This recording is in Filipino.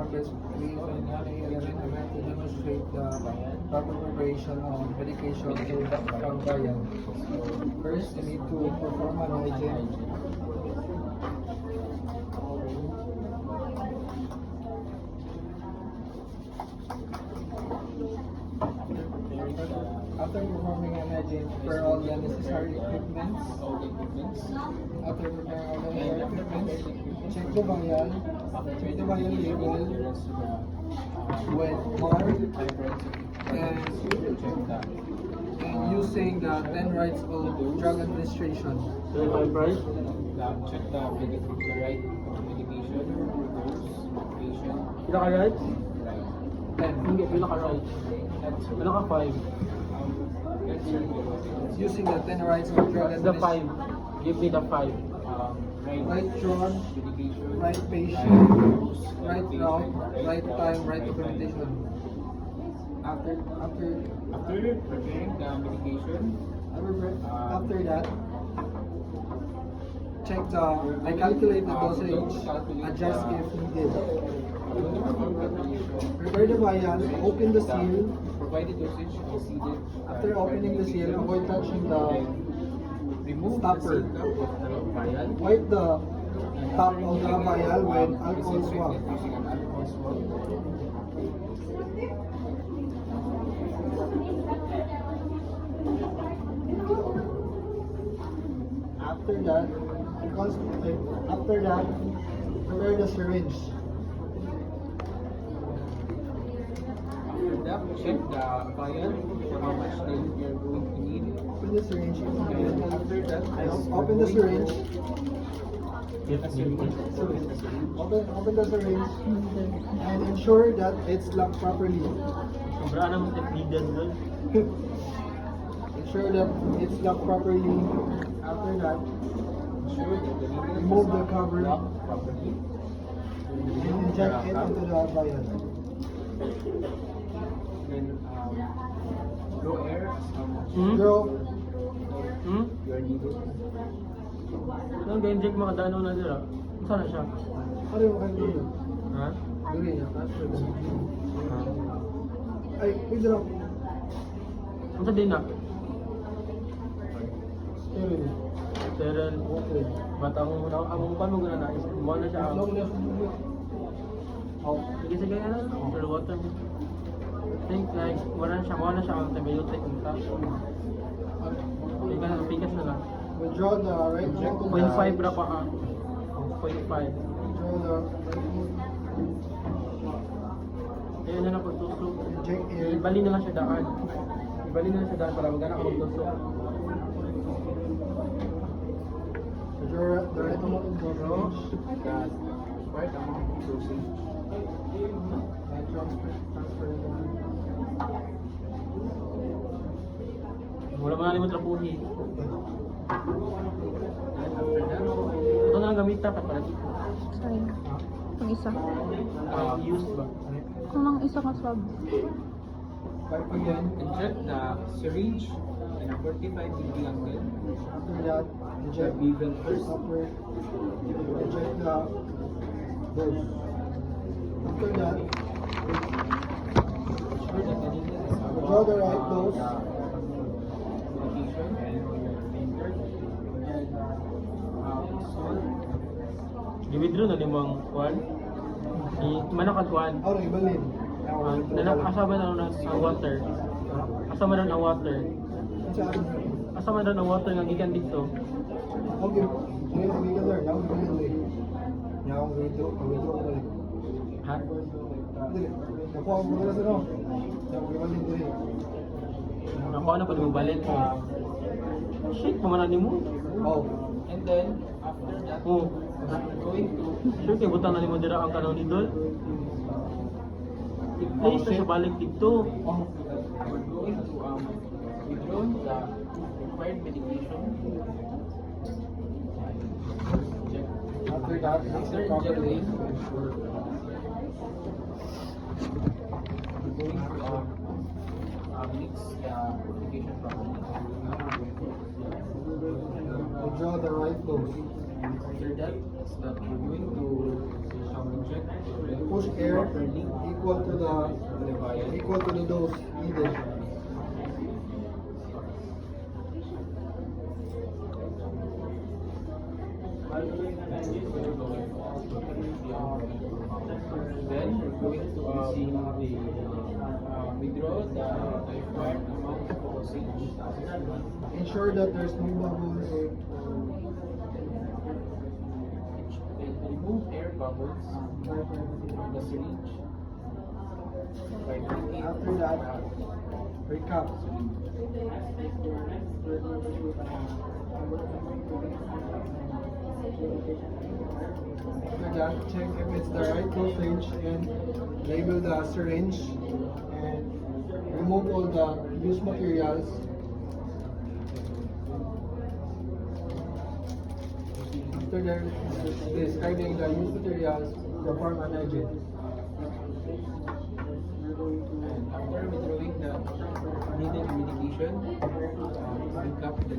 happens, we have to demonstrate the proper preparation of medication to Kabayan. First, we need to perform an hygiene. After performing an hygiene, prepare all the necessary equipments. After preparing all the necessary equipments, check the vial label with mark and using the 10 rights of drug administration. Check the right medication, dose, patient. Pila ka right? 10. Hindi, pila ka right. Pila ka 5. Using the 10 rights of drug The administration. 5. Give me the 5. Right drug, right patient, right route, right time, right documentation. After Preparing the medication, after that, check the, I calculate the dosage, adjust if needed. Prepare the vial, open the seal. provided dosage exceeded. After opening the seal, avoid touching the Remove stopper. the seal of the vial. Wipe the top of the vial with alcohol swab. Using an alcohol swab. After that, prepare the syringe. After that, check the vial for how much time you're going to need. Open the syringe. And after that, Open the syringe. Open the syringe and ensure that it's locked properly. Sobra na mo needed doon. Ensure that it's locked properly. After that, ensure that the needle remove is the cover locked properly. and inject it into the vial. Then blow air as much Hmm? Girl, Hmm? you are needed. Nang ga-inject mo kada ano na dira. Saan na siya? ano yung kayo dito? Ha? Duri niya, after the ay, wait lang. Ang sa din na? Sterile. Sterile. Okay. Bata mo muna. Ang pan mo gana na. Mo na siya. Long na siya. Oh, sige sige na. Sir water. Think like wala na siya ang antibiotic unta. Pikas na lang. Withdraw the right check to 0.5 ra pa ha. 0.5. Withdraw the Ayun na lang po tusok. inject air. Ibali na lang siya daan. Ibali na lang siya daan para magana ka magtusok. Withdraw the right amount of dosage. The right amount of dosage. And transfer the Wala mga limot rapuhi. And after that, Ito na lang gamita pa para dito. Sayang. Itong isa. Used ba? Kung lang isa ka swab. Pipe again. inject the syringe in a 45-degree angle. After that, inject Bevel first. upper. Inject the dose. After that, Ensure that the needle is withdraw the right dose. medication and your finger. And salt. I-withdraw na limang kwan. Manakad kwan. Oh, ibalin. Asa ba na ang water? Asa man ang water? Asa man ang water nga gikan dito? Okay. Ngayon, hindi ka sir. Now, ibalin. Now, withdraw ko balik. Ha? Dili. Nakuha ko na sa no. Now, ibalin dili. Nakuha na pa mo balik. Shit, pamanan ni mo. Oh. And then, after that, Oh. we're going to Sure, kay butang na ni mo dira ang kanang idol. I-place na siya balik dito. Oh. we're going to withdraw the required medication. After that, mix After it properly. injecting, we're going to mix the medication properly. Withdraw the right dose. After that, we're going to inject. Push push air properly equal to the dose needed. Then we're going to withdraw the required amount of dosage. Ensure that there's no bubbles. Remove air bubbles from the syringe by drinking. After that, recap. After that, check if it's the right dosage and label the syringe and remove all the used materials. After that, discarding the used materials, perform an edit. And after withdrawing the needed medication, recap the